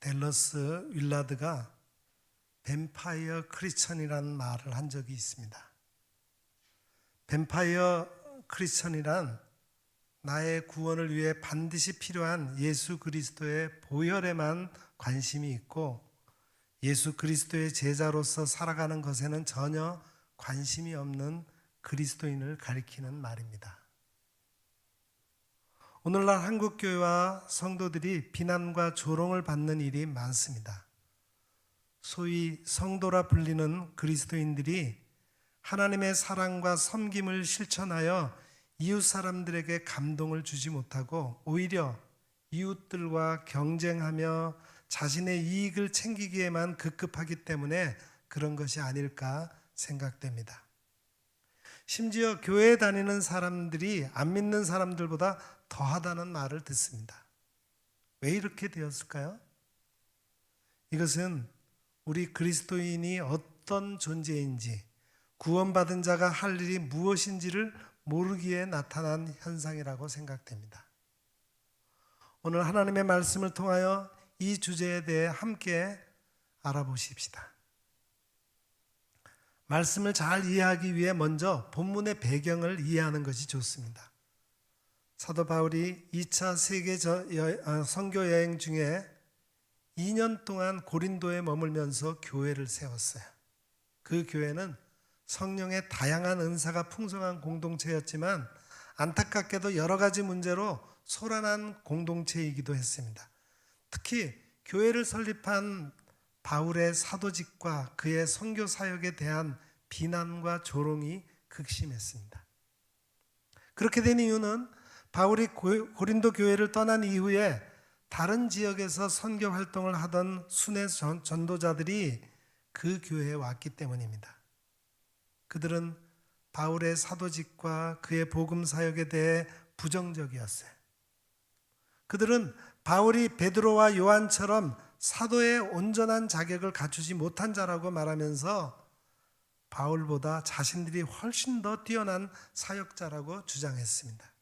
댈러스 윌라드가 뱀파이어 크리스천이라는 말을 한 적이 있습니다. 뱀파이어 크리스천이란 나의 구원을 위해 반드시 필요한 예수 그리스도의 보혈에만 관심이 있고 예수 그리스도의 제자로서 살아가는 것에는 전혀 관심이 없는 그리스도인을 가리키는 말입니다. 오늘날 한국교회와 성도들이 비난과 조롱을 받는 일이 많습니다. 소위 성도라 불리는 그리스도인들이 하나님의 사랑과 섬김을 실천하여 이웃 사람들에게 감동을 주지 못하고 오히려 이웃들과 경쟁하며 자신의 이익을 챙기기에만 급급하기 때문에 그런 것이 아닐까 생각됩니다. 심지어 교회에 다니는 사람들이 안 믿는 사람들보다 더하다는 말을 듣습니다. 왜 이렇게 되었을까요? 이것은 우리 그리스도인이 어떤 존재인지, 구원받은 자가 할 일이 무엇인지를 모르기에 나타난 현상이라고 생각됩니다. 오늘 하나님의 말씀을 통하여 이 주제에 대해 함께 알아보십시다. 말씀을 잘 이해하기 위해 먼저 본문의 배경을 이해하는 것이 좋습니다. 사도 바울이 2차 세계 선교 여행 중에 2년 동안 고린도에 머물면서 교회를 세웠어요. 그 교회는 성령의 다양한 은사가 풍성한 공동체였지만 안타깝게도 여러 가지 문제로 소란한 공동체이기도 했습니다. 특히 교회를 설립한 바울의 사도직과 그의 선교 사역에 대한 비난과 조롱이 극심했습니다. 그렇게 된 이유는 바울이 고린도 교회를 떠난 이후에 다른 지역에서 선교 활동을 하던 순회 전도자들이 그 교회에 왔기 때문입니다. 그들은 바울의 사도직과 그의 복음 사역에 대해 부정적이었어요. 그들은 바울이 베드로와 요한처럼 사도의 온전한 자격을 갖추지 못한 자라고 말하면서 바울보다 자신들이 훨씬 더 뛰어난 사역자라고 주장했습니다.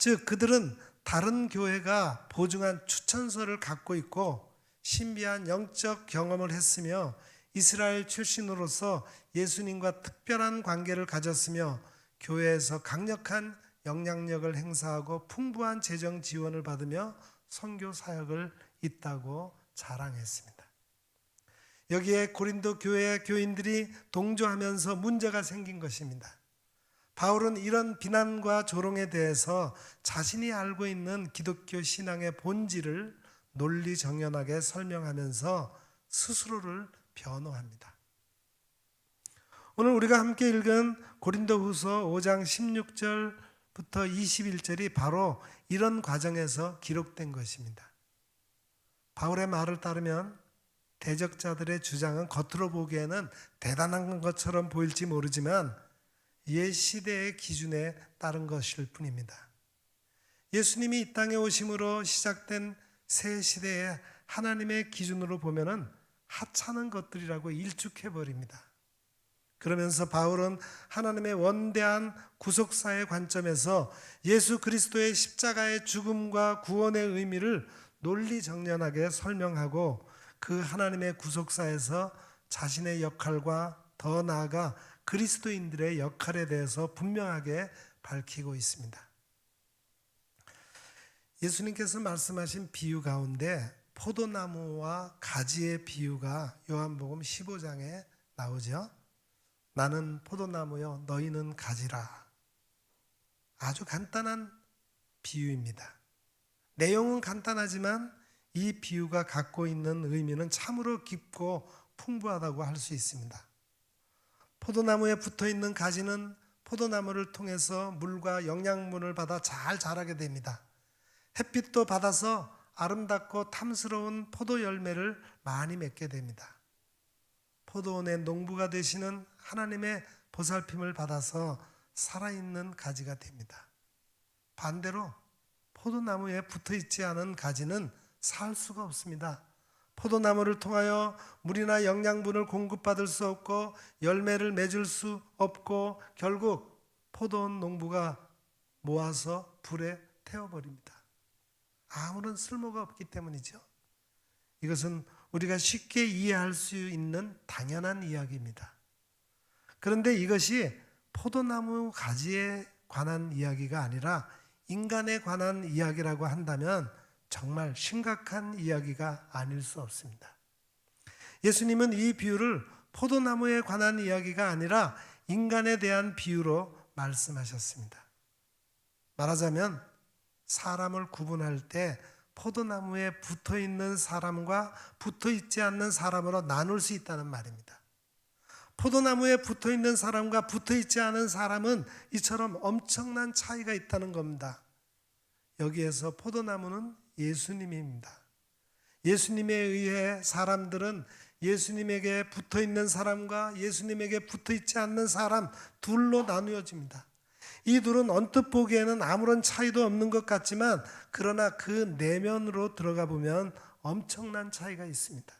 즉 그들은 다른 교회가 보증한 추천서를 갖고 있고 신비한 영적 경험을 했으며 이스라엘 출신으로서 예수님과 특별한 관계를 가졌으며 교회에서 강력한 영향력을 행사하고 풍부한 재정 지원을 받으며 선교 사역을 있다고 자랑했습니다. 여기에 고린도 교회의 교인들이 동조하면서 문제가 생긴 것입니다. 바울은 이런 비난과 조롱에 대해서 자신이 알고 있는 기독교 신앙의 본질을 논리정연하게 설명하면서 스스로를 변호합니다. 오늘 우리가 함께 읽은 고린도후서 5장 16절부터 21절이 바로 이런 과정에서 기록된 것입니다. 바울의 말을 따르면 대적자들의 주장은 겉으로 보기에는 대단한 것처럼 보일지 모르지만 옛 시대의 기준에 따른 것일 뿐입니다. 예수님이 이 땅에 오심으로 시작된 새 시대의 하나님의 기준으로 보면은 하찮은 것들이라고 일축해버립니다. 그러면서 바울은 하나님의 원대한 구속사의 관점에서 예수 그리스도의 십자가의 죽음과 구원의 의미를 논리정연하게 설명하고 그 하나님의 구속사에서 자신의 역할과 더 나아가 그리스도인들의 역할에 대해서 분명하게 밝히고 있습니다. 예수님께서 말씀하신 비유 가운데 포도나무와 가지의 비유가 요한복음 15장에 나오죠. 나는 포도나무요 너희는 가지라. 아주 간단한 비유입니다. 내용은 간단하지만 이 비유가 갖고 있는 의미는 참으로 깊고 풍부하다고 할 수 있습니다. 포도나무에 붙어있는 가지는 포도나무를 통해서 물과 영양분을 받아 잘 자라게 됩니다. 햇빛도 받아서 아름답고 탐스러운 포도 열매를 많이 맺게 됩니다. 포도원의 농부가 되시는 하나님의 보살핌을 받아서 살아있는 가지가 됩니다. 반대로 포도나무에 붙어있지 않은 가지는 살 수가 없습니다. 포도나무를 통하여 물이나 영양분을 공급받을 수 없고 열매를 맺을 수 없고 결국 포도원 농부가 모아서 불에 태워버립니다. 아무런 쓸모가 없기 때문이죠. 이것은 우리가 쉽게 이해할 수 있는 당연한 이야기입니다. 그런데 이것이 포도나무 가지에 관한 이야기가 아니라 인간에 관한 이야기라고 한다면 정말 심각한 이야기가 아닐 수 없습니다. 예수님은 이 비유를 포도나무에 관한 이야기가 아니라 인간에 대한 비유로 말씀하셨습니다. 말하자면 사람을 구분할 때 포도나무에 붙어 있는 사람과 붙어 있지 않는 사람으로 나눌 수 있다는 말입니다. 포도나무에 붙어 있는 사람과 붙어 있지 않은 사람은 이처럼 엄청난 차이가 있다는 겁니다. 여기에서 포도나무는 예수님입니다. 예수님에 의해 사람들은 예수님에게 붙어 있는 사람과 예수님에게 붙어 있지 않는 사람 둘로 나누어집니다. 이 둘은 언뜻 보기에는 아무런 차이도 없는 것 같지만 그러나 그 내면으로 들어가 보면 엄청난 차이가 있습니다.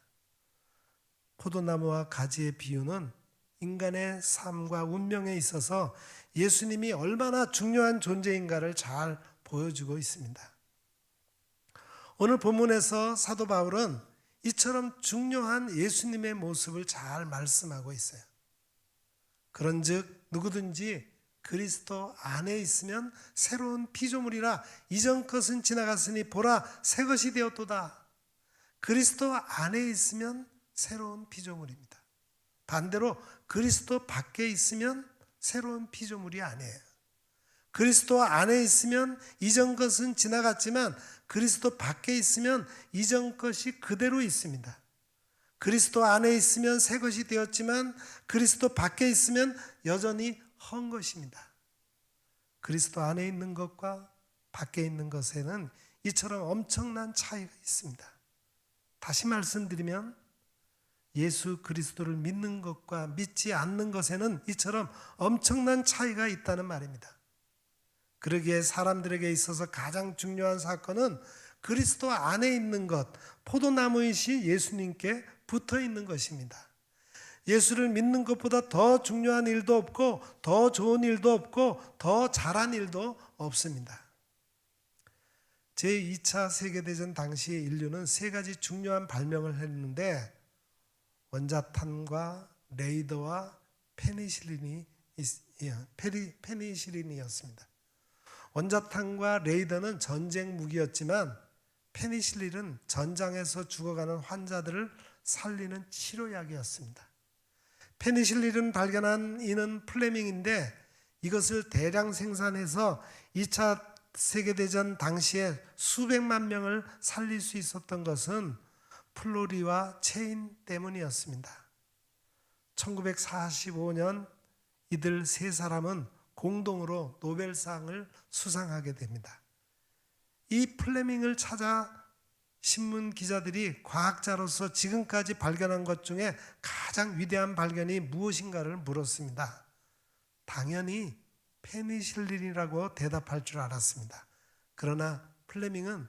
포도나무와 가지의 비유는 인간의 삶과 운명에 있어서 예수님이 얼마나 중요한 존재인가를 잘 보여주고 있습니다. 오늘 본문에서 사도 바울은 이처럼 중요한 예수님의 모습을 잘 말씀하고 있어요. 그런즉 누구든지 그리스도 안에 있으면 새로운 피조물이라 이전 것은 지나갔으니 보라 새 것이 되었도다. 그리스도 안에 있으면 새로운 피조물입니다. 반대로 그리스도 밖에 있으면 새로운 피조물이 아니에요. 그리스도 안에 있으면 이전 것은 지나갔지만 그리스도 밖에 있으면 이전 것이 그대로 있습니다. 그리스도 안에 있으면 새 것이 되었지만 그리스도 밖에 있으면 여전히 헛 것입니다. 그리스도 안에 있는 것과 밖에 있는 것에는 이처럼 엄청난 차이가 있습니다. 다시 말씀드리면 예수 그리스도를 믿는 것과 믿지 않는 것에는 이처럼 엄청난 차이가 있다는 말입니다. 그러기에 사람들에게 있어서 가장 중요한 사건은 그리스도 안에 있는 것, 포도나무이신 예수님께 붙어 있는 것입니다. 예수를 믿는 것보다 더 중요한 일도 없고 더 좋은 일도 없고 더 잘한 일도 없습니다. 제2차 세계대전 당시 인류는 세 가지 중요한 발명을 했는데 원자탄과 레이더와 페니실린이었습니다. 원자탄과 레이더는 전쟁 무기였지만 페니실린은 전장에서 죽어가는 환자들을 살리는 치료약이었습니다. 페니실린을 발견한 이는 플레밍인데 이것을 대량 생산해서 2차 세계대전 당시에 수백만 명을 살릴 수 있었던 것은 플로리와 체인 때문이었습니다. 1945년 이들 세 사람은 공동으로 노벨상을 수상하게 됩니다. 이 플레밍을 찾아 신문 기자들이 과학자로서 지금까지 발견한 것 중에 가장 위대한 발견이 무엇인가를 물었습니다. 당연히 페니실린이라고 대답할 줄 알았습니다. 그러나 플레밍은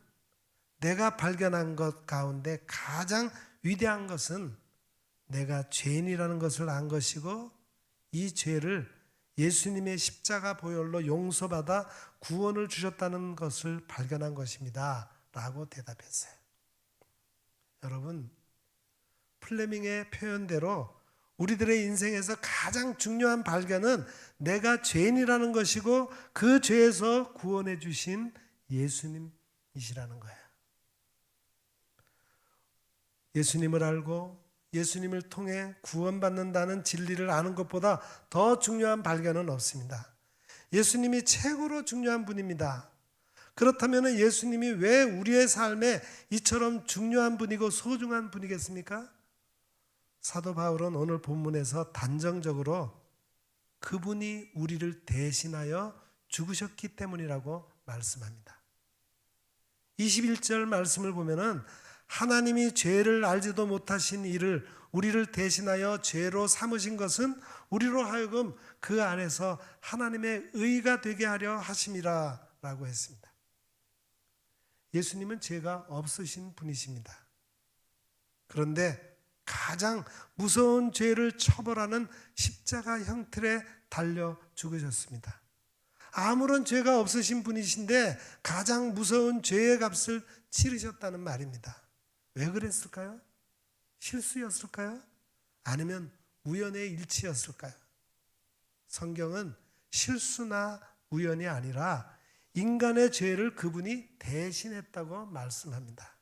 내가 발견한 것 가운데 가장 위대한 것은 내가 죄인이라는 것을 안 것이고 이 죄를 예수님의 십자가 보혈로 용서받아 구원을 주셨다는 것을 발견한 것입니다. 라고 대답했어요. 여러분, 플레밍의 표현대로 우리들의 인생에서 가장 중요한 발견은 내가 죄인이라는 것이고 그 죄에서 구원해 주신 예수님이시라는 거예요. 예수님을 알고 예수님을 통해 구원받는다는 진리를 아는 것보다 더 중요한 발견은 없습니다. 예수님이 최고로 중요한 분입니다. 그렇다면 예수님이 왜 우리의 삶에 이처럼 중요한 분이고 소중한 분이겠습니까? 사도 바울은 오늘 본문에서 단정적으로 그분이 우리를 대신하여 죽으셨기 때문이라고 말씀합니다. 21절 말씀을 보면은 하나님이 죄를 알지도 못하신 이를 우리를 대신하여 죄로 삼으신 것은 우리로 하여금 그 안에서 하나님의 의가 되게 하려 하심이라 라고 했습니다. 예수님은 죄가 없으신 분이십니다. 그런데 가장 무서운 죄를 처벌하는 십자가 형틀에 달려 죽으셨습니다. 아무런 죄가 없으신 분이신데 가장 무서운 죄의 값을 치르셨다는 말입니다. 왜 그랬을까요? 실수였을까요? 아니면 우연의 일치였을까요? 성경은 실수나 우연이 아니라 인간의 죄를 그분이 대신했다고 말씀합니다.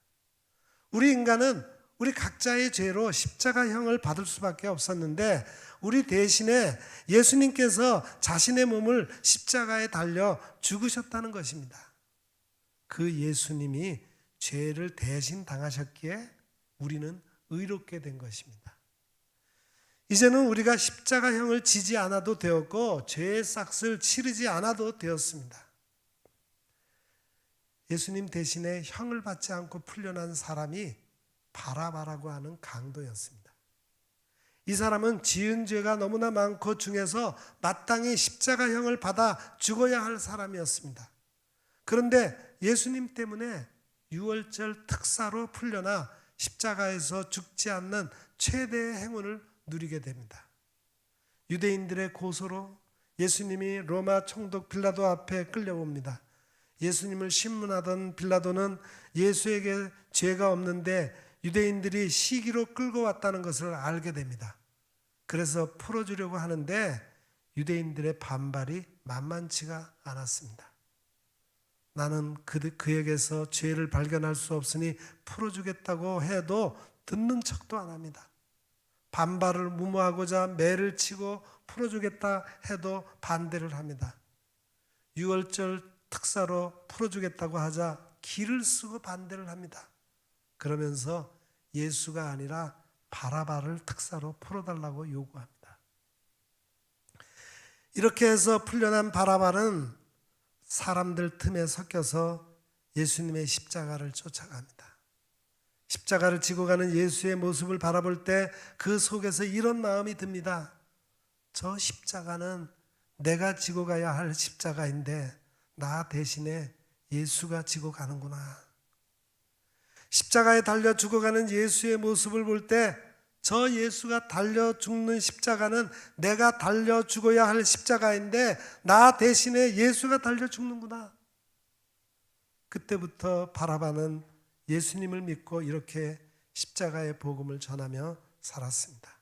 우리 인간은 우리 각자의 죄로 십자가형을 받을 수밖에 없었는데 우리 대신에 예수님께서 자신의 몸을 십자가에 달려 죽으셨다는 것입니다. 그 예수님이 죄를 대신 당하셨기에 우리는 의롭게 된 것입니다. 이제는 우리가 십자가형을 지지 않아도 되었고 죄의 싹을 치르지 않아도 되었습니다. 예수님 대신에 형을 받지 않고 풀려난 사람이 바라바라고 하는 강도였습니다. 이 사람은 지은 죄가 너무나 많고 중에서 마땅히 십자가형을 받아 죽어야 할 사람이었습니다. 그런데 예수님 때문에 유월절 특사로 풀려나 십자가에서 죽지 않는 최대의 행운을 누리게 됩니다. 유대인들의 고소로 예수님이 로마 총독 빌라도 앞에 끌려옵니다. 예수님을 신문하던 빌라도는 예수에게 죄가 없는데 유대인들이 시기로 끌고 왔다는 것을 알게 됩니다. 그래서 풀어주려고 하는데 유대인들의 반발이 만만치가 않았습니다. 나는 그에게서 죄를 발견할 수 없으니 풀어주겠다고 해도 듣는 척도 안 합니다. 반발을 무마하고자 매를 치고 풀어주겠다 해도 반대를 합니다. 유월절 특사로 풀어주겠다고 하자 기를 쓰고 반대를 합니다. 그러면서 예수가 아니라 바라바를 특사로 풀어달라고 요구합니다. 이렇게 해서 풀려난 바라바는 사람들 틈에 섞여서 예수님의 십자가를 쫓아갑니다. 십자가를 지고 가는 예수의 모습을 바라볼 때 그 속에서 이런 마음이 듭니다. 저 십자가는 내가 지고 가야 할 십자가인데 나 대신에 예수가 지고 가는구나. 십자가에 달려 죽어가는 예수의 모습을 볼 때 저 예수가 달려 죽는 십자가는 내가 달려 죽어야 할 십자가인데 나 대신에 예수가 달려 죽는구나. 그때부터 바라바는 예수님을 믿고 이렇게 십자가의 복음을 전하며 살았습니다.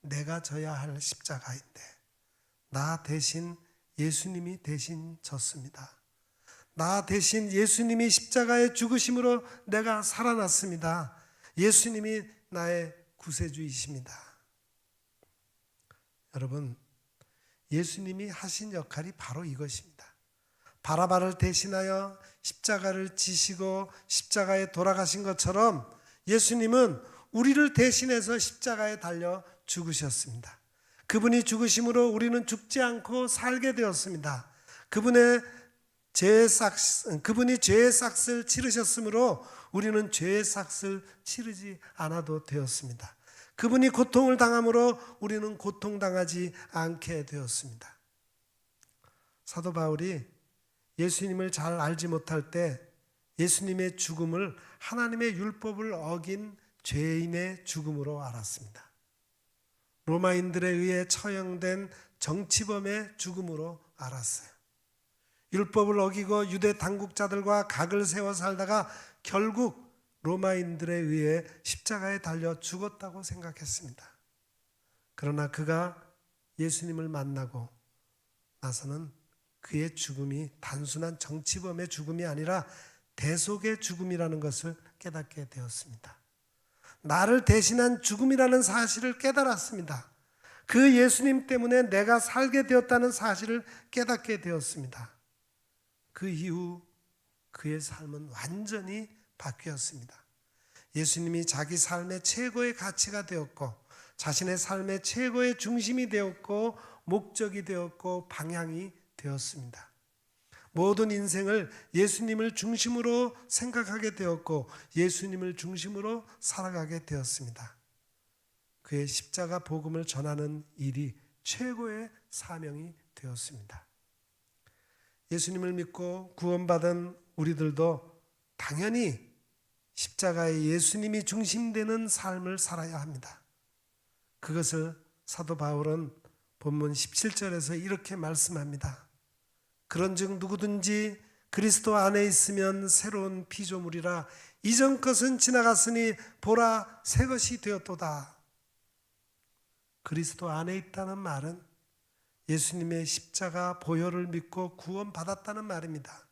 내가 져야 할 십자가인데 나 대신 예수님이 대신 졌습니다. 나 대신 예수님이 십자가에 죽으심으로 내가 살아났습니다. 예수님이 나의 구세주이십니다. 여러분, 예수님이 하신 역할이 바로 이것입니다. 바라바를 대신하여 십자가를 지시고 십자가에 돌아가신 것처럼 예수님은 우리를 대신해서 십자가에 달려 죽으셨습니다. 그분이 죽으심으로 우리는 죽지 않고 살게 되었습니다. 그분이 죄의 싹을 치르셨으므로 우리는 죄의 싹을 치르지 않아도 되었습니다. 그분이 고통을 당함으로 우리는 고통당하지 않게 되었습니다. 사도 바울이 예수님을 잘 알지 못할 때 예수님의 죽음을 하나님의 율법을 어긴 죄인의 죽음으로 알았습니다. 로마인들에 의해 처형된 정치범의 죽음으로 알았어요. 율법을 어기고 유대 당국자들과 각을 세워 살다가 결국 로마인들에 의해 십자가에 달려 죽었다고 생각했습니다. 그러나 그가 예수님을 만나고 나서는 그의 죽음이 단순한 정치범의 죽음이 아니라 대속의 죽음이라는 것을 깨닫게 되었습니다. 나를 대신한 죽음이라는 사실을 깨달았습니다. 그 예수님 때문에 내가 살게 되었다는 사실을 깨닫게 되었습니다. 그 이후 그의 삶은 완전히 바뀌었습니다. 예수님이 자기 삶의 최고의 가치가 되었고 자신의 삶의 최고의 중심이 되었고 목적이 되었고 방향이 되었습니다. 모든 인생을 예수님을 중심으로 생각하게 되었고 예수님을 중심으로 살아가게 되었습니다. 그의 십자가 복음을 전하는 일이 최고의 사명이 되었습니다. 예수님을 믿고 구원받은 우리들도 당연히 십자가에 예수님이 중심되는 삶을 살아야 합니다. 그것을 사도 바울은 본문 17절에서 이렇게 말씀합니다. 그런즉 누구든지 그리스도 안에 있으면 새로운 피조물이라 이전 것은 지나갔으니 보라 새 것이 되었도다. 그리스도 안에 있다는 말은 예수님의 십자가 보혈을 믿고 구원받았다는 말입니다.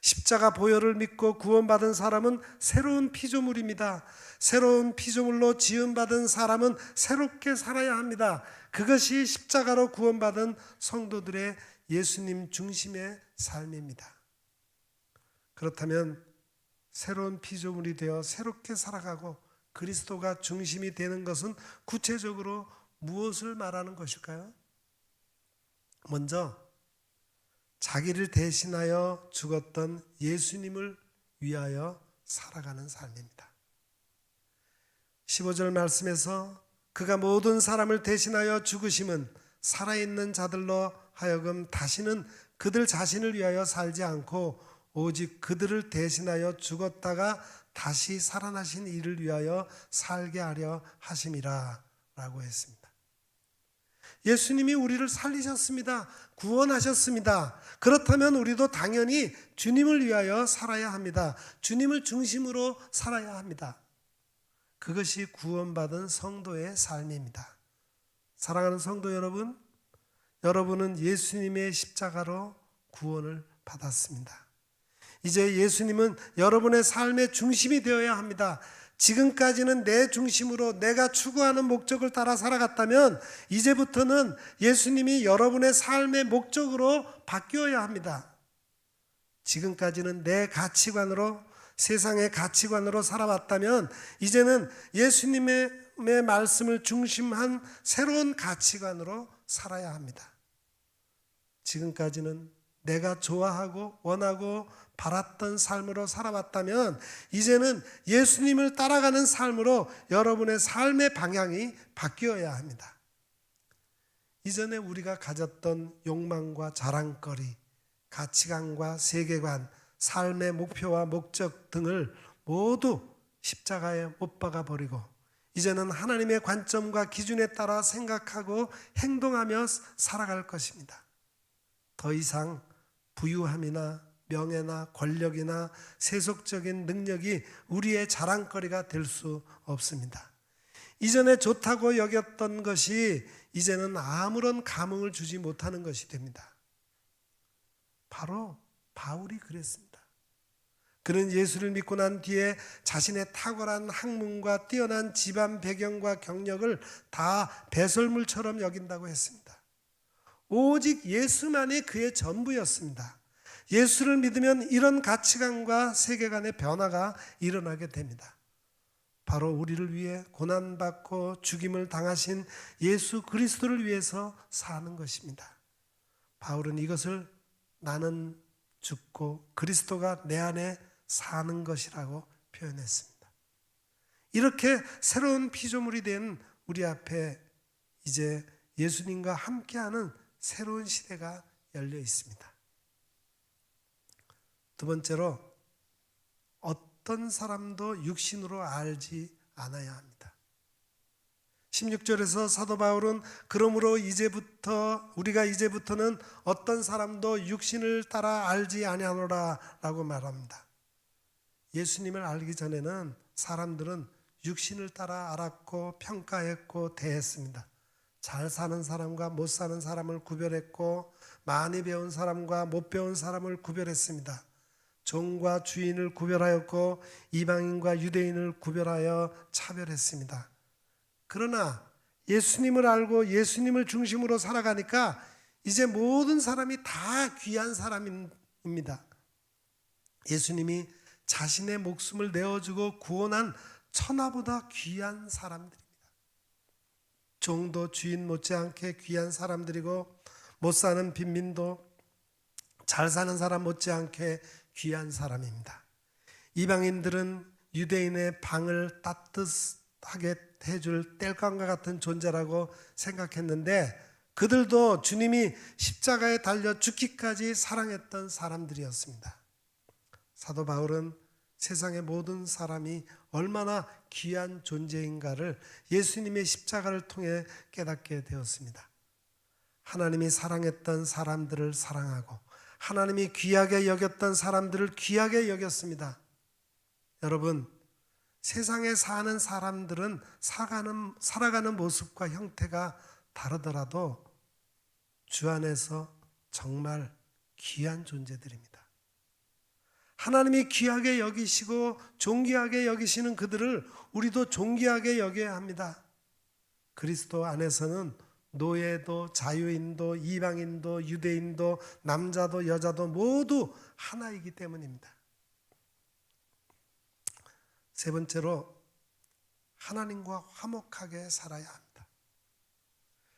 십자가 보혈을 믿고 구원받은 사람은 새로운 피조물입니다. 새로운 피조물로 지음받은 사람은 새롭게 살아야 합니다. 그것이 십자가로 구원받은 성도들의 예수님 중심의 삶입니다. 그렇다면 새로운 피조물이 되어 새롭게 살아가고 그리스도가 중심이 되는 것은 구체적으로 무엇을 말하는 것일까요? 먼저 자기를 대신하여 죽었던 예수님을 위하여 살아가는 삶입니다. 15절 말씀에서 그가 모든 사람을 대신하여 죽으심은 살아있는 자들로 하여금 다시는 그들 자신을 위하여 살지 않고 오직 그들을 대신하여 죽었다가 다시 살아나신 이를 위하여 살게 하려 하심이라 라고 했습니다. 예수님이 우리를 살리셨습니다. 구원하셨습니다. 그렇다면 우리도 당연히 주님을 위하여 살아야 합니다. 주님을 중심으로 살아야 합니다. 그것이 구원받은 성도의 삶입니다. 사랑하는 성도 여러분, 여러분은 예수님의 십자가로 구원을 받았습니다. 이제 예수님은 여러분의 삶의 중심이 되어야 합니다. 지금까지는 내 중심으로 내가 추구하는 목적을 따라 살아갔다면 이제부터는 예수님이 여러분의 삶의 목적으로 바뀌어야 합니다. 지금까지는 내 가치관으로, 세상의 가치관으로 살아왔다면 이제는 예수님의 말씀을 중심한 새로운 가치관으로 살아야 합니다. 지금까지는 내가 좋아하고 원하고 바랐던 삶으로 살아왔다면 이제는 예수님을 따라가는 삶으로 여러분의 삶의 방향이 바뀌어야 합니다. 이전에 우리가 가졌던 욕망과 자랑거리, 가치관과 세계관, 삶의 목표와 목적 등을 모두 십자가에 못 박아 버리고 이제는 하나님의 관점과 기준에 따라 생각하고 행동하며 살아갈 것입니다. 더 이상 부유함이나 명예나 권력이나 세속적인 능력이 우리의 자랑거리가 될 수 없습니다. 이전에 좋다고 여겼던 것이 이제는 아무런 감흥을 주지 못하는 것이 됩니다. 바로 바울이 그랬습니다. 그는 예수를 믿고 난 뒤에 자신의 탁월한 학문과 뛰어난 집안 배경과 경력을 다 배설물처럼 여긴다고 했습니다. 오직 예수만이 그의 전부였습니다. 예수를 믿으면 이런 가치관과 세계관의 변화가 일어나게 됩니다. 바로 우리를 위해 고난받고 죽임을 당하신 예수 그리스도를 위해서 사는 것입니다. 바울은 이것을 나는 죽고 그리스도가 내 안에 사는 것이라고 표현했습니다. 이렇게 새로운 피조물이 된 우리 앞에 이제 예수님과 함께하는 새로운 시대가 열려 있습니다. 두 번째로 어떤 사람도 육신으로 알지 않아야 합니다. 16절에서 사도 바울은 그러므로 우리가 이제부터는 어떤 사람도 육신을 따라 알지 아니하노라 라고 말합니다. 예수님을 알기 전에는 사람들은 육신을 따라 알았고 평가했고 대했습니다. 잘 사는 사람과 못 사는 사람을 구별했고 많이 배운 사람과 못 배운 사람을 구별했습니다. 종과 주인을 구별하였고 이방인과 유대인을 구별하여 차별했습니다. 그러나 예수님을 알고 예수님을 중심으로 살아가니까 이제 모든 사람이 다 귀한 사람입니다. 예수님이 자신의 목숨을 내어주고 구원한 천하보다 귀한 사람들입니다. 종도 주인 못지않게 귀한 사람들이고 못 사는 빈민도 잘 사는 사람 못지않게 귀한 사람입니다. 이방인들은 유대인의 방을 따뜻하게 해줄 땔감과 같은 존재라고 생각했는데 그들도 주님이 십자가에 달려 죽기까지 사랑했던 사람들이었습니다. 사도 바울은 세상의 모든 사람이 얼마나 귀한 존재인가를 예수님의 십자가를 통해 깨닫게 되었습니다. 하나님이 사랑했던 사람들을 사랑하고 하나님이 귀하게 여겼던 사람들을 귀하게 여겼습니다. 여러분, 세상에 사는 사람들은 살아가는 모습과 형태가 다르더라도 주 안에서 정말 귀한 존재들입니다. 하나님이 귀하게 여기시고 존귀하게 여기시는 그들을 우리도 존귀하게 여겨야 합니다. 그리스도 안에서는 노예도 자유인도 이방인도 유대인도 남자도 여자도 모두 하나이기 때문입니다. 세 번째로 하나님과 화목하게 살아야 합니다.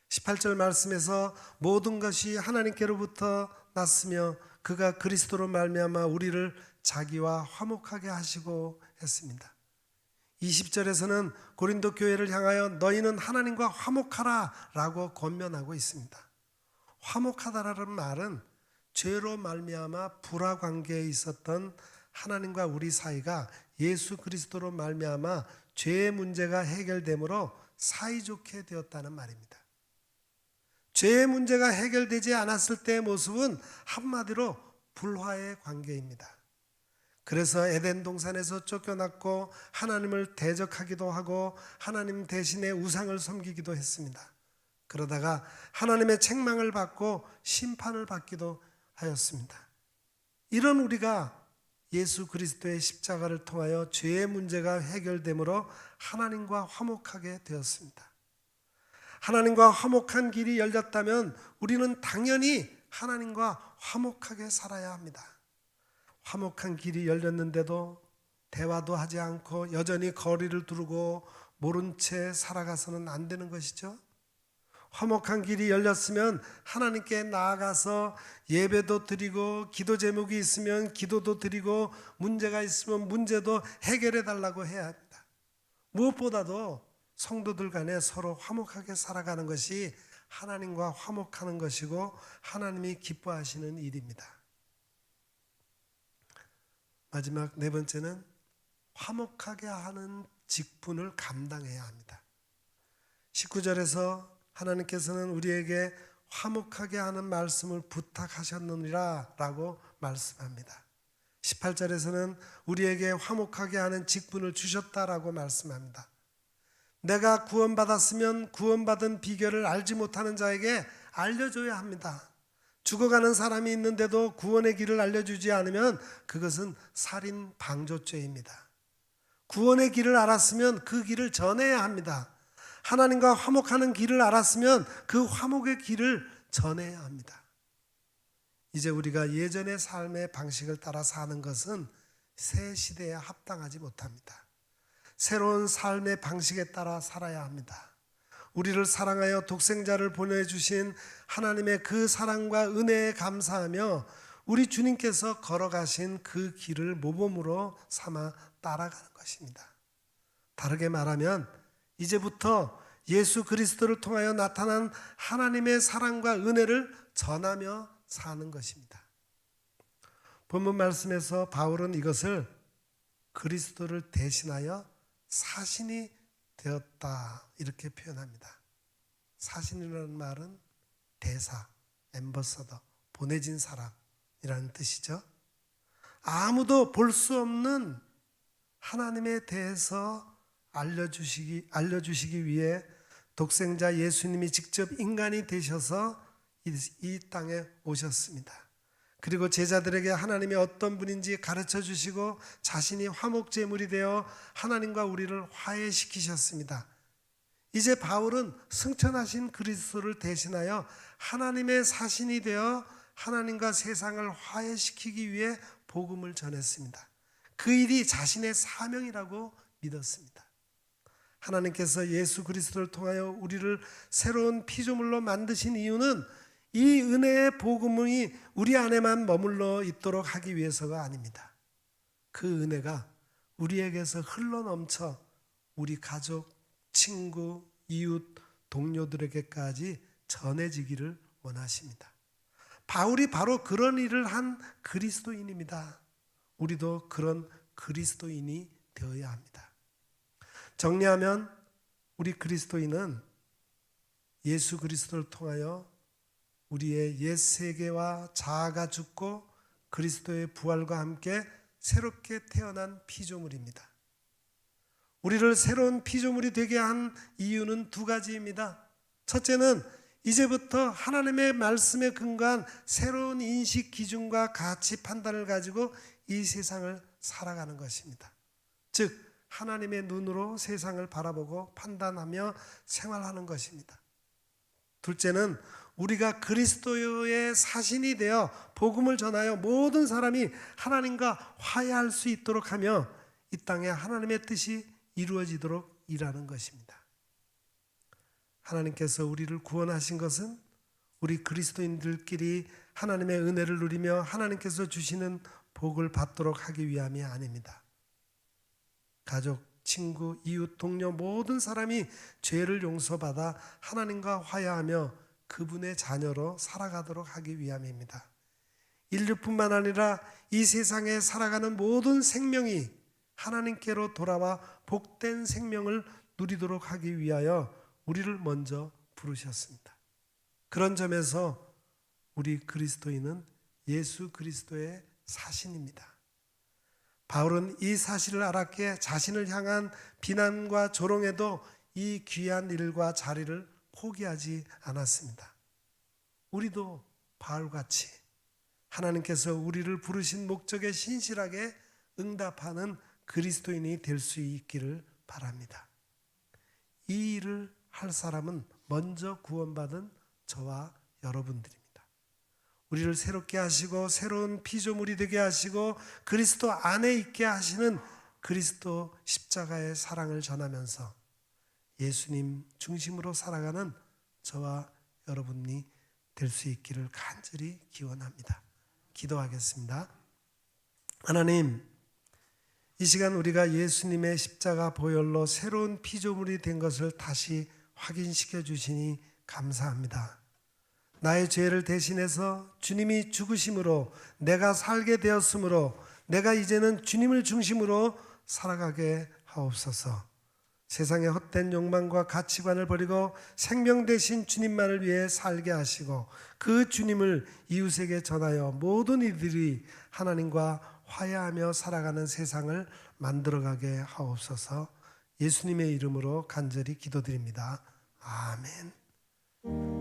18절 말씀에서 모든 것이 하나님께로부터 났으며 그가 그리스도로 말미암아 우리를 자기와 화목하게 하시고 했습니다. 20절에서는 고린도 교회를 향하여 너희는 하나님과 화목하라 라고 권면하고 있습니다. 화목하다라는 말은 죄로 말미암아 불화 관계에 있었던 하나님과 우리 사이가 예수 그리스도로 말미암아 죄의 문제가 해결되므로 사이좋게 되었다는 말입니다. 죄의 문제가 해결되지 않았을 때의 모습은 한마디로 불화의 관계입니다. 그래서 에덴 동산에서 쫓겨났고 하나님을 대적하기도 하고 하나님 대신에 우상을 섬기기도 했습니다. 그러다가 하나님의 책망을 받고 심판을 받기도 하였습니다. 이런 우리가 예수 그리스도의 십자가를 통하여 죄의 문제가 해결되므로 하나님과 화목하게 되었습니다. 하나님과 화목한 길이 열렸다면 우리는 당연히 하나님과 화목하게 살아야 합니다. 화목한 길이 열렸는데도 대화도 하지 않고 여전히 거리를 두르고 모른 채 살아가서는 안 되는 것이죠. 화목한 길이 열렸으면 하나님께 나아가서 예배도 드리고 기도 제목이 있으면 기도도 드리고 문제가 있으면 문제도 해결해 달라고 해야 합니다. 무엇보다도 성도들 간에 서로 화목하게 살아가는 것이 하나님과 화목하는 것이고 하나님이 기뻐하시는 일입니다. 마지막 네 번째는 화목하게 하는 직분을 감당해야 합니다. 19절에서 하나님께서는 우리에게 화목하게 하는 말씀을 부탁하셨느니라 라고 말씀합니다. 18절에서는 우리에게 화목하게 하는 직분을 주셨다라고 말씀합니다. 내가 구원받았으면 구원받은 비결을 알지 못하는 자에게 알려줘야 합니다. 죽어가는 사람이 있는데도 구원의 길을 알려주지 않으면 그것은 살인 방조죄입니다. 구원의 길을 알았으면 그 길을 전해야 합니다. 하나님과 화목하는 길을 알았으면 그 화목의 길을 전해야 합니다. 이제 우리가 예전의 삶의 방식을 따라 사는 것은 새 시대에 합당하지 못합니다. 새로운 삶의 방식에 따라 살아야 합니다. 우리를 사랑하여 독생자를 보내주신 하나님의 그 사랑과 은혜에 감사하며 우리 주님께서 걸어가신 그 길을 모범으로 삼아 따라가는 것입니다. 다르게 말하면 이제부터 예수 그리스도를 통하여 나타난 하나님의 사랑과 은혜를 전하며 사는 것입니다. 본문 말씀에서 바울은 이것을 그리스도를 대신하여 사신이 되었다 이렇게 표현합니다. 사신이라는 말은 대사, 엠버서더, 보내진 사람이라는 뜻이죠. 아무도 볼 수 없는 하나님에 대해서 알려주시기 위해 독생자 예수님이 직접 인간이 되셔서 이 땅에 오셨습니다. 그리고 제자들에게 하나님이 어떤 분인지 가르쳐 주시고 자신이 화목제물이 되어 하나님과 우리를 화해시키셨습니다. 이제 바울은 승천하신 그리스도를 대신하여 하나님의 사신이 되어 하나님과 세상을 화해시키기 위해 복음을 전했습니다. 그 일이 자신의 사명이라고 믿었습니다. 하나님께서 예수 그리스도를 통하여 우리를 새로운 피조물로 만드신 이유는 이 은혜의 복음이 우리 안에만 머물러 있도록 하기 위해서가 아닙니다. 그 은혜가 우리에게서 흘러넘쳐 우리 가족, 친구, 이웃, 동료들에게까지 전해지기를 원하십니다. 바울이 바로 그런 일을 한 그리스도인입니다. 우리도 그런 그리스도인이 되어야 합니다. 정리하면 우리 그리스도인은 예수 그리스도를 통하여 우리의 옛 세계와 자아가 죽고 그리스도의 부활과 함께 새롭게 태어난 피조물입니다. 우리를 새로운 피조물이 되게 한 이유는 두 가지입니다. 첫째는 이제부터 하나님의 말씀에 근거한 새로운 인식 기준과 가치 판단을 가지고 이 세상을 살아가는 것입니다. 즉 하나님의 눈으로 세상을 바라보고 판단하며 생활하는 것입니다. 둘째는 우리가 그리스도의 사신이 되어 복음을 전하여 모든 사람이 하나님과 화해할 수 있도록 하며 이 땅에 하나님의 뜻이 이루어지도록 일하는 것입니다. 하나님께서 우리를 구원하신 것은 우리 그리스도인들끼리 하나님의 은혜를 누리며 하나님께서 주시는 복을 받도록 하기 위함이 아닙니다. 가족, 친구, 이웃, 동료 모든 사람이 죄를 용서받아 하나님과 화해하며 그분의 자녀로 살아가도록 하기 위함입니다. 인류뿐만 아니라 이 세상에 살아가는 모든 생명이 하나님께로 돌아와 복된 생명을 누리도록 하기 위하여 우리를 먼저 부르셨습니다. 그런 점에서 우리 그리스도인은 예수 그리스도의 사신입니다. 바울은 이 사실을 알았기에 자신을 향한 비난과 조롱에도 이 귀한 일과 자리를 포기하지 않았습니다. 우리도 바울같이 하나님께서 우리를 부르신 목적에 신실하게 응답하는 그리스도인이 될 수 있기를 바랍니다. 이 일을 할 사람은 먼저 구원받은 저와 여러분들입니다. 우리를 새롭게 하시고 새로운 피조물이 되게 하시고 그리스도 안에 있게 하시는 그리스도 십자가의 사랑을 전하면서 예수님 중심으로 살아가는 저와 여러분이 될 수 있기를 간절히 기원합니다. 기도하겠습니다. 하나님, 이 시간 우리가 예수님의 십자가 보혈로 새로운 피조물이 된 것을 다시 확인시켜 주시니 감사합니다. 나의 죄를 대신해서 주님이 죽으심으로 내가 살게 되었으므로 내가 이제는 주님을 중심으로 살아가게 하옵소서. 세상의 헛된 욕망과 가치관을 버리고 생명 되신 주님만을 위해 살게 하시고 그 주님을 이웃에게 전하여 모든 이들이 하나님과 화해하며 살아가는 세상을 만들어가게 하옵소서. 예수님의 이름으로 간절히 기도드립니다. 아멘.